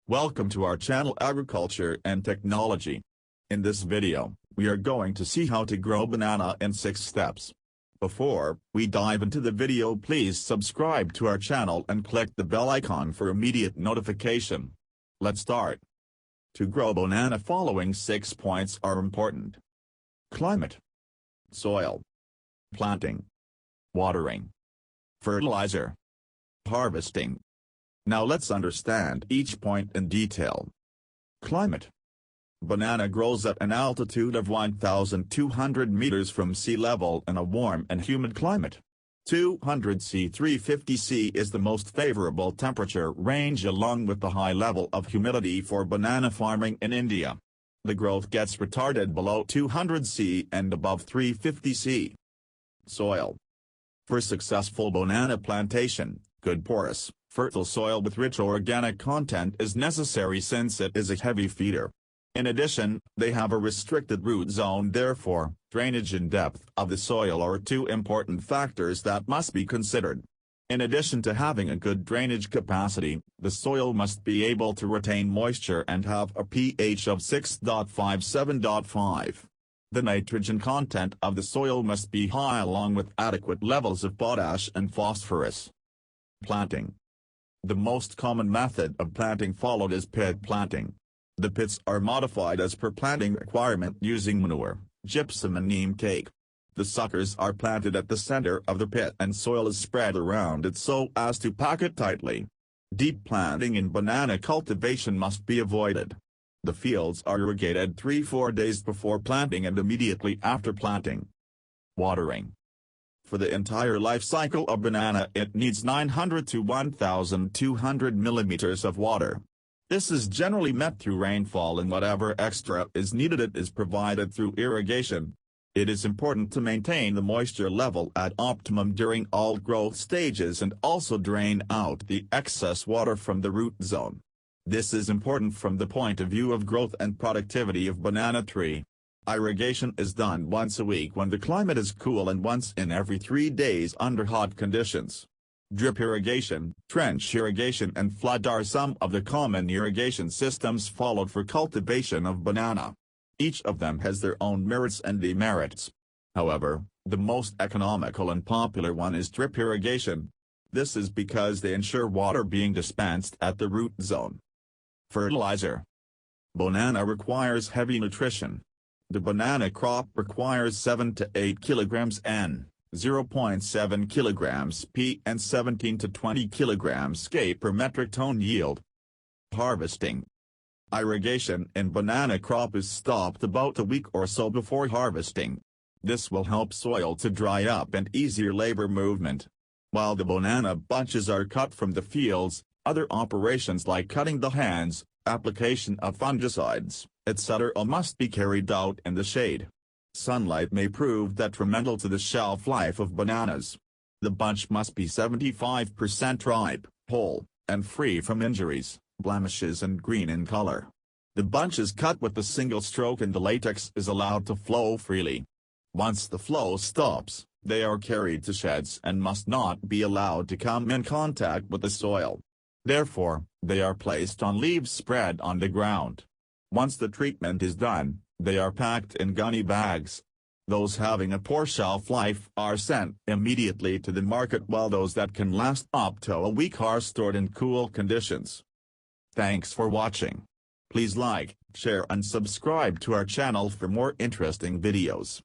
Welcome to our channel Agriculture and Technology. In this video, we are going to see how to grow banana in 6 steps. Before we dive into the video, please subscribe to our channel and click the bell icon for immediate notification. Let's start. To grow banana, following 6 points are important: climate, soil, planting, watering, fertilizer, harvesting. Now let's understand each point in detail. Climate. Banana grows at an altitude of 1,200 meters from sea level in a warm and humid climate. 200 C 350 C is the most favorable temperature range, along with the high level of humidity for banana farming in India. The growth gets retarded below 200 C and above 350 C. Soil. For successful banana plantation, good porous, fertile soil with rich organic content is necessary, since it is a heavy feeder. In addition, they have a restricted root zone, therefore, drainage and depth of the soil are 2 important factors that must be considered. In addition to having a good drainage capacity, the soil must be able to retain moisture and have a pH of 6.5–7.5. The nitrogen content of the soil must be high, along with adequate levels of potash and phosphorus. Planting. The most common method of planting followed is pit planting. The pits are modified as per planting requirement using manure, gypsum and neem cake. The suckers are planted at the center of the pit and soil is spread around it so as to pack it tightly. Deep planting in banana cultivation must be avoided. The fields are irrigated 3–4 days before planting and immediately after planting. Watering. For the entire life cycle of banana, it needs 900 to 1,200 millimeters of water. This is generally met through rainfall, and whatever extra is needed, it is provided through irrigation. It is important to maintain the moisture level at optimum during all growth stages and also drain out the excess water from the root zone. This is important from the point of view of growth and productivity of banana tree. Irrigation is done once a week when the climate is cool and once in every 3 days under hot conditions. Drip irrigation, trench irrigation and flood are some of the common irrigation systems followed for cultivation of banana. Each of them has their own merits and demerits. However, the most economical and popular one is drip irrigation. This is because they ensure water being dispensed at the root zone. Fertilizer. Banana requires heavy nutrition. The banana crop requires 7 to 8 kilograms N, 0.7 kilograms P and 17 to 20 kilograms K per metric ton yield. Harvesting. Irrigation in banana crop is stopped about a week or so before harvesting. This will help soil to dry up and easier labor movement. While the banana bunches are cut from the fields, other operations like cutting the hands, application of fungicides, etc. must be carried out in the shade. Sunlight may prove detrimental to the shelf life of bananas. The bunch must be 75% ripe, whole, and free from injuries, blemishes and green in color. The bunch is cut with a single stroke and the latex is allowed to flow freely. Once the flow stops, they are carried to sheds and must not be allowed to come in contact with the soil. Therefore, they are placed on leaves spread on the ground. Once the treatment is done, they are packed in gunny bags. Those having a poor shelf life are sent immediately to the market, while those that can last up to a week are stored in cool conditions. Thanks for watching. Please like, share and subscribe to our channel for more interesting videos.